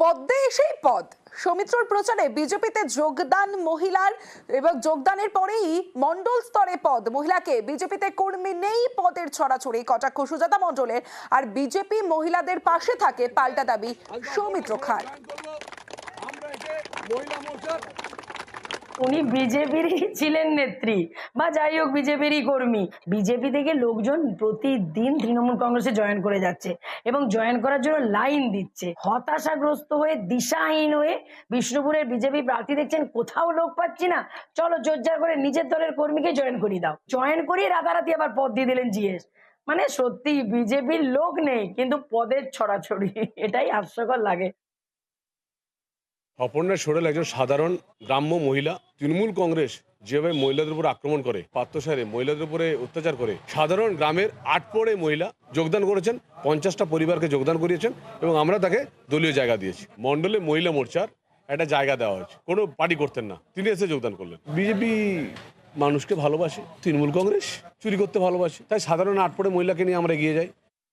পদ্মে এসেই পদ। সৌমিত্রর প্রচারে বিজেপিতে যোগদান মহিলার এবং যোগদানের পরেই মন্ডল স্তরে পদ। মহিলাকে বিজেপিতে কর্মী নেই, পদের ছড়াছড়ি কটাক্ষ সুজাতা মণ্ডলের। আর বিজেপি মহিলাদের পাশে থাকে পাল্টা দাবি সৌমিত্র খান। উনি বিজেপিরই ছিলেন নেত্রী বা যাই হোক বিজেপিরই কর্মী। বিজেপি থেকে লোকজন প্রতিদিন তৃণমূল কংগ্রেসে জয়েন করে যাচ্ছে এবং জয়েন করার জন্য লাইন দিচ্ছে। হতাশাগ্রস্ত হয়ে দিশাহীন হয়ে বিষ্ণুপুরের বিজেপি প্রার্থী দেখছেন কোথাও লোক পাচ্ছি না, চলো জোরজার করে নিজের দলের কর্মীকে জয়েন করিয়ে দাও। জয়েন করিয়ে রাতারাতি আবার পদ দিয়ে দিলেন জিএস। মানে সত্যি বিজেপির লোক নেই কিন্তু পদের ছড়াছড়ি, এটাই হাস্যকর লাগে। অপর্ণা সোরেল একজন সাধারণ গ্রাম্য মহিলা। তৃণমূল কংগ্রেস যেভাবে মহিলাদের উপর আক্রমণ করে, পাত্রসারে মহিলাদের উপরে অত্যাচার করে, সাধারণ গ্রামের আটপড়ে মহিলা যোগদান করেছেন, 50টা পরিবারকে যোগদান করিয়েছেন এবং আমরা তাকে দলীয় জায়গা দিয়েছি। মণ্ডলে মহিলা মোর্চার একটা জায়গা দেওয়া হয়েছে, কোনো পার্টি করতেন না, তিনি এসে যোগদান করলেন। বিজেপি মানুষকে ভালোবাসে, তৃণমূল কংগ্রেস চুরি করতে ভালোবাসে, তাই সাধারণ আটপড়ে মহিলাকে নিয়ে আমরা এগিয়ে যাই।